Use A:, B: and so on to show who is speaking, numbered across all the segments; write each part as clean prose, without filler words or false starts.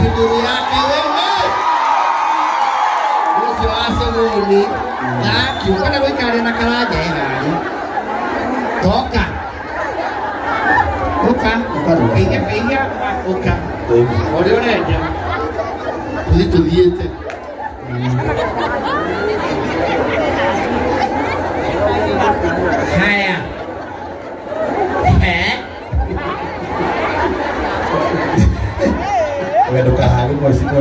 A: ndugu yake wewe. Usi wasogoni. Na kiukana wikari na karaja hali. Toka. Ingia. Olha orelha. Lito diete. Haya.
B: Wewe ndo kahali kwa siku.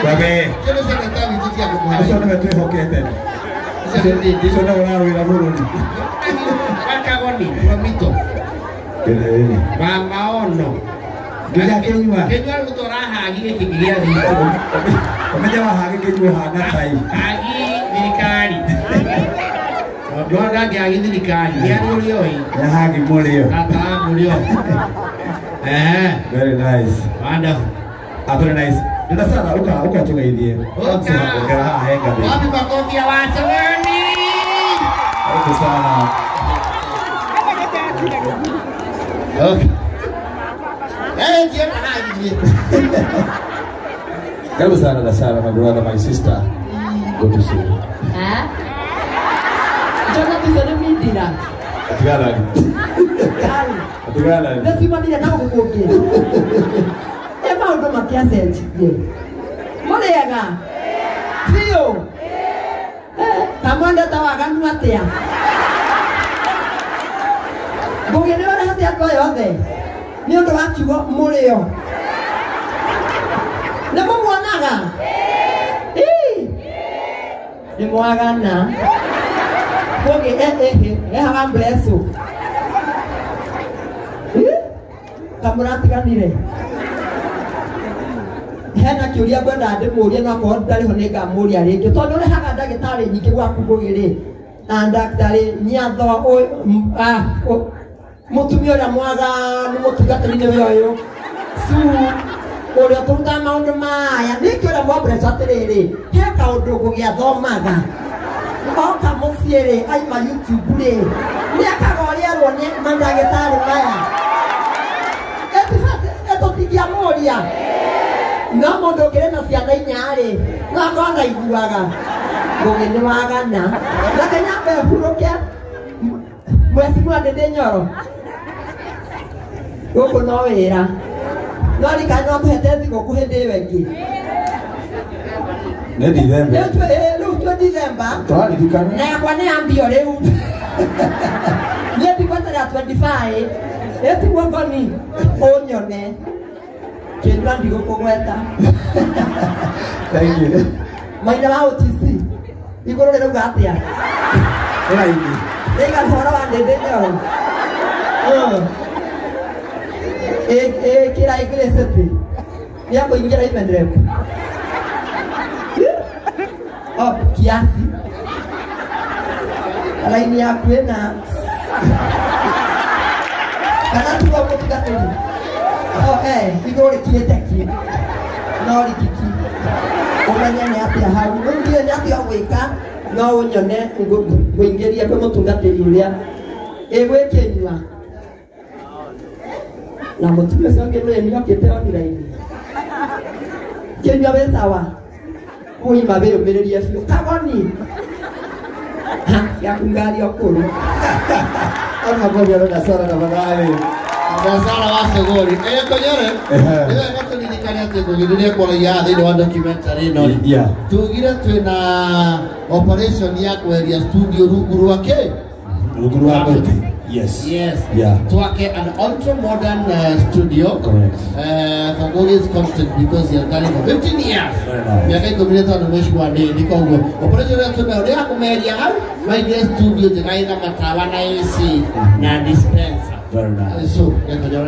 B: Babe.
A: Kile sekretari ndiye kwa
B: Sasa nimetoa hokete. Sasa ndio unaona Burundi.
A: Akagoni, mamito.
B: Kelele.
A: Mama ono.
B: Kenya Kenya.
A: Kenya kutora hagi kikigia dito.
B: Umejawa hagi Kenya hana tai.
A: Hagi nikari. Ndio hagi nikari. Yani ulio hii.
B: Ya hagi moleo.
A: Tata ulio.
B: Very nice.
A: Wonderful.
B: Very nice. Ndio sana uka tugaidie.
A: Wapi makofi ya watu gani?
B: Asante sana.
A: Okay. Dia hagi.
B: Karibu sana na sana my brother, my sister. Good to see you.
C: Jona tisana midira.
B: Atigala.
C: Nasima ndia na kukukia. Ema ndo makiasenti. Molega. Sio. Tamanda tawaga nwatia. Bugene wala hatia kwa yothe. Ni ndo wakigo mulio. Na mumwonaga? Ni mwagana. Boge haga blessu. Kamurati kanire. Hena kiuria gwenda ndimuria no ko ndari ho ninga muria ringi tondu ri haga ndagitari nyingi gwaku bugire na ndagitari nyatho mutumia uria mwaga ni mutugatani ni uyu su uria turuta maundu maya nikio uria mwabresa atiriri he kaundu gugiathomaga oka muciiri aima YouTube ri ni akagoria ni mandagitari maya etigia muria no mundu ngire na ciana inyari no ngona iguaga ngugini wagana na kenya behuruke mwesi mwande nyoro guku no wira no rikanyo tuhete thigo kuhindi wengi
B: Ne December.
C: Lu December.
B: Twali dikana.
C: Na kwa ne ambio leo. Ni bikota ya 25. Eti wangoni onyone. Kendwa ndigo kogweta.
B: Thank you.
C: Maina wa OTC. Igoro lero gatia.
B: Era hivi.
C: Ega hora wa ndende nyoro. Kila iglesia tu. Yako ingira imendrep. Oh, kiasi. Laini ya kwena. Kana tu wako tukateli. Oh, igoro kieteki. No likiki. Umanya ni atia hau. Ndio ni atia weka. No unyone ngwingeria kwa mutungateli uria. Ewe kenywa. Na mutumia sange no ni yakete wa laini. Kenywa besawa. Ui mabeo mereria fio. Kagoni. Ya kungali okuru.
B: Ana boga na sara na badale.
A: Ndasara wasogori. Konyere. Ile ngato nilikania te kugiria kwa ya thini wa documentary no.
B: Yeah.
A: Tugira twina operation ya kweria studio ruguru wake.
B: Ruguru wake. Yes.
A: Yes.
B: Yeah.
A: Tuake an ultra modern studio.
B: Correct.
A: For Gogi's content because he has done it for 15 years. Miaka ikombineta na mheshimiwa ndiko huko. Operation ya tumeorea kumeria hau. My guest studio tikaina matawa na AC na dispenser.
B: Very nice.
A: So,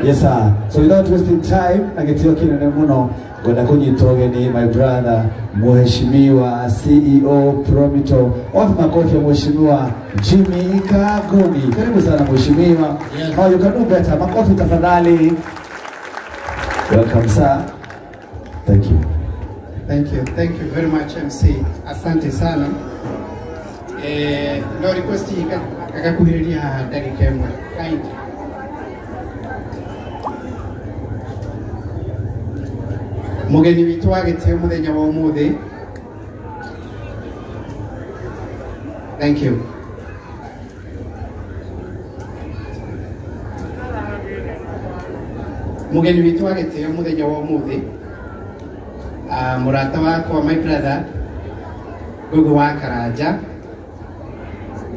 B: yes sir. So without wasting time, nagetio kinene muno kwenda kunyitogeni my brother Mheshimiwa CEO Promito. Wapi makofi ya Mheshimiwa Jimmy Kagoni. Karibu sana Mheshimiwa.
A: Yes.
B: Now you can do better. Makofi tafadhali. Welcome sir. Thank you.
D: Thank you. Thank you very much MC. Asante sana. No request akakuhiria dakika moja. Kind. Mugeni witu agitio muthenya wa umuthi. Thank you. Mugeni witu agitio muthenya wa umuthi. Murata wakwa, my brother Gugu wa Karanja.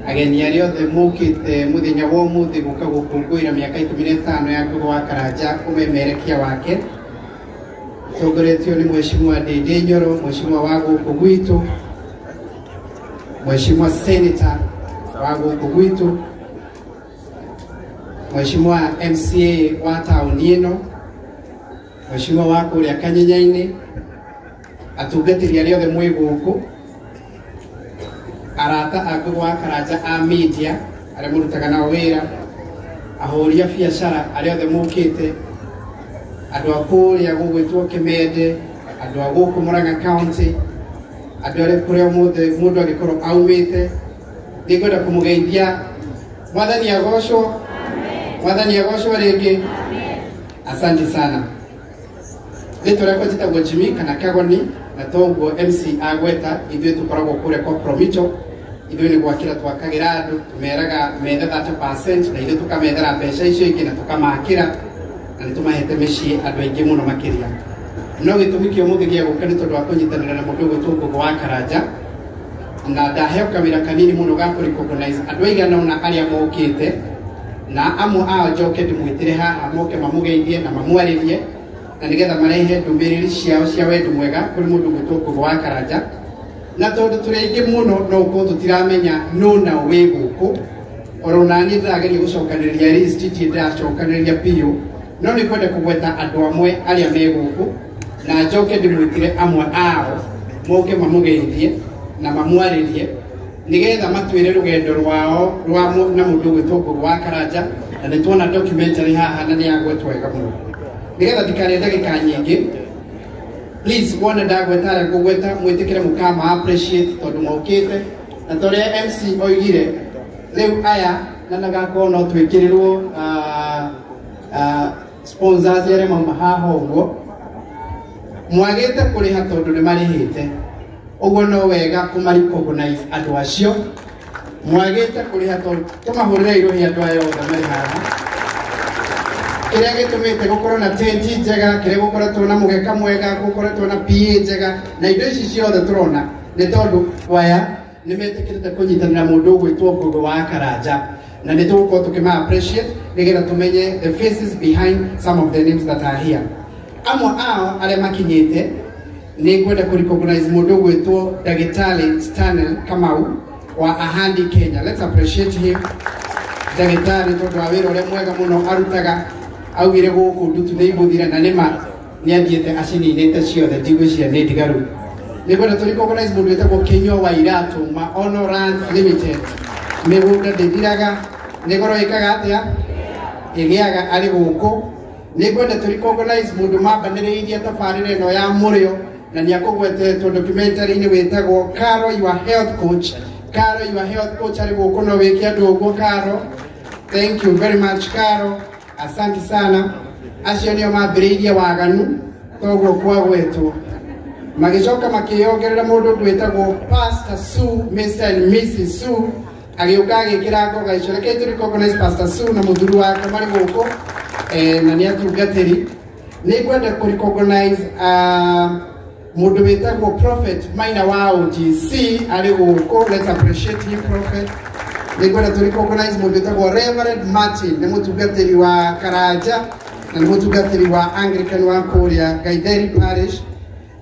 D: Ageni aria othe mukite muthenya wa umuthi guka gukungwira miaka 15 ya Gugu wa Karanja umemerekia wake. Togoretio ni Mheshimiwa Dede Nyoro, Mheshimiwa wa guku gwitu, Mheshimiwa Senator wa guku gwitu, Mheshimiwa MCA wa tauni ino, Mheshimiwa wa kuria Kanyenyaini, atungatiri aria othe mwi guku, arata a Gugu wa Karanja a media aria murutaga na wira, ahoria biacara aria othe mukite, andu akuria gugwitwo Kimende, andu aguku Murang'a County, andu aria kuria mundu agikorwo aumite, ndigwenda kumugeithia. Mwathani agocwo, Mwathani agocwo ringi. Asante sana. Ritwa riakwa njitagwo Jimmy kana Kagoni, na toguo MC agweta. Ithuĩ tukoragwo kuria kwa Promito. Ithuĩ nĩ gwakĩra twakagĩra andũ, tumeraga methe 30% na ithuĩ tukamethera mbeca icio ingĩ na tukamakĩra, na nĩ tumahete mĩciĩ andũ aingĩ mũno makĩria. No gĩtũmi kĩa ũmũthĩ gĩa gũka nĩ tondũ wa kũnyitanĩra na mũndũ ũgwĩtwo Gugu wa Karanja, na ndaheo kawĩra kanini mũno ga kũrecognize andũ aigana ũna arĩa mokĩte, na amwe ao njoke ndĩmwĩtĩre haha moke mamũgeithie na mamwarĩrie, na nĩgetha marehe ndũmĩrĩri ciao cia wendo mwega kũrĩ mũndũ ũgwĩtwo Gugu wa Karanja. Na tondũ tũrĩ aingĩ mũno no ũkorwo tũtiramenya nũna wĩ gũkũ, oro naniĩ ndĩrageria gũcokanĩrĩria list, itirĩ ndĩracokanĩrĩria biũ, no nĩ kwenda kũgweta andũ amwe arĩa me gũkũ, na njoke ndĩmwĩtĩre amwe ao moke mamũgeithie na mamwarĩrie, nĩgetha matwĩre rũgendo rwao na mũndũ ũgwĩtwo Gugu wa Karanja, na nĩ tuona documentary haha na nĩ agwetwo wega mũno. Nĩgetha ndikarĩe ndagĩka nyingĩ, please wona ndagweta arĩa ngũgweta mwĩtĩkĩre mũkama appreciate tondũ mokĩte, na torĩa MC oigire rĩu aya na nagakorwo no twĩkĩrĩrwo sponsors arĩa mauma haha ũguo, mwagĩte kũrĩha tondũ nĩ marĩhĩte, ũguo no wega kũmarecognize andũ acio. Mwagĩte kũrĩha tondũ tũmahũrĩre irũhi andũ aya othe marĩ haha. Kĩrĩa gĩtũmĩte gũkorwo na tent njega, kĩrĩa gũkoretwo na mũgeka mwega, gũkoretwo na PA njega, na indo ici ciothe tũrona nĩ tondũ aya nĩ metĩkĩrĩte kũnyitanĩra mũndũ ũgwĩtwo Gugu wa Karanja, na nĩ tũgũkorwo tũkĩma appreciate nĩgetha tũmenye the faces behind some of the names that are here. Amwe ao arĩa makinyĩte nĩ ngwenda kũrecognize mũndũ ũgwĩtwo Ndagĩtarĩ Stanley Kamau wa Ahandi Kenya. Let's appreciate him. Ndagĩtarĩ tondũ wa wĩra ũrĩa mwega mũno arutaga, augire gũkũ ndutu nĩ igũthira na nĩma nĩ athiĩte acininĩte ciothe, ndigwĩciria nĩ ndigaru. Nĩ ngwenda tũrecognize mũndũ wĩtagwo Kĩnyua wa Iratũ Maono Ranch Limited. Mĩgũnda ndĩthiraga, nĩ goro ĩkaga atĩa ĩgĩaga arĩ gũkũ. Nĩ ngwenda tũrecognize mũndũ mambanĩrĩirie tabarĩra ĩno ya mũrĩo, na nĩ akũgwetetwo documentary-inĩ wĩtagwo Karo Your Health Coach. Karo Your Health Coach arĩ gũkũ, no wĩke andũ ũguo Karo. Thank you very much Karo, asante sana. Acio nĩo mambĩrĩirie waganu toguo kwagwetwo, magĩcoka makĩongerera mũndũ gwĩtagwo Pastor Sue, Mr. and Mrs. Sue, agĩũka agĩkĩra ngoga icio. Reke tũrecognize Pastor Sue na mũthuri wake marĩ gũkũ, na nĩ atungatĩri. Nĩ ngwenda kũrecognize mũndũ wĩtagwo Prophet Maina wa OGC arĩ gũkũ. Let's appreciate him Prophet. Nĩ ngwenda tũrecognize mũndũ wĩtagwo Reverend Martin, nĩ mũtungatĩri wa Karanja na nĩ mũtungatĩri wa Anglican wa kũrĩa Gaitheri Parish.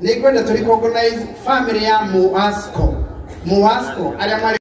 D: Nĩ ngwenda tũrecognize family ya Muasco arĩa marĩ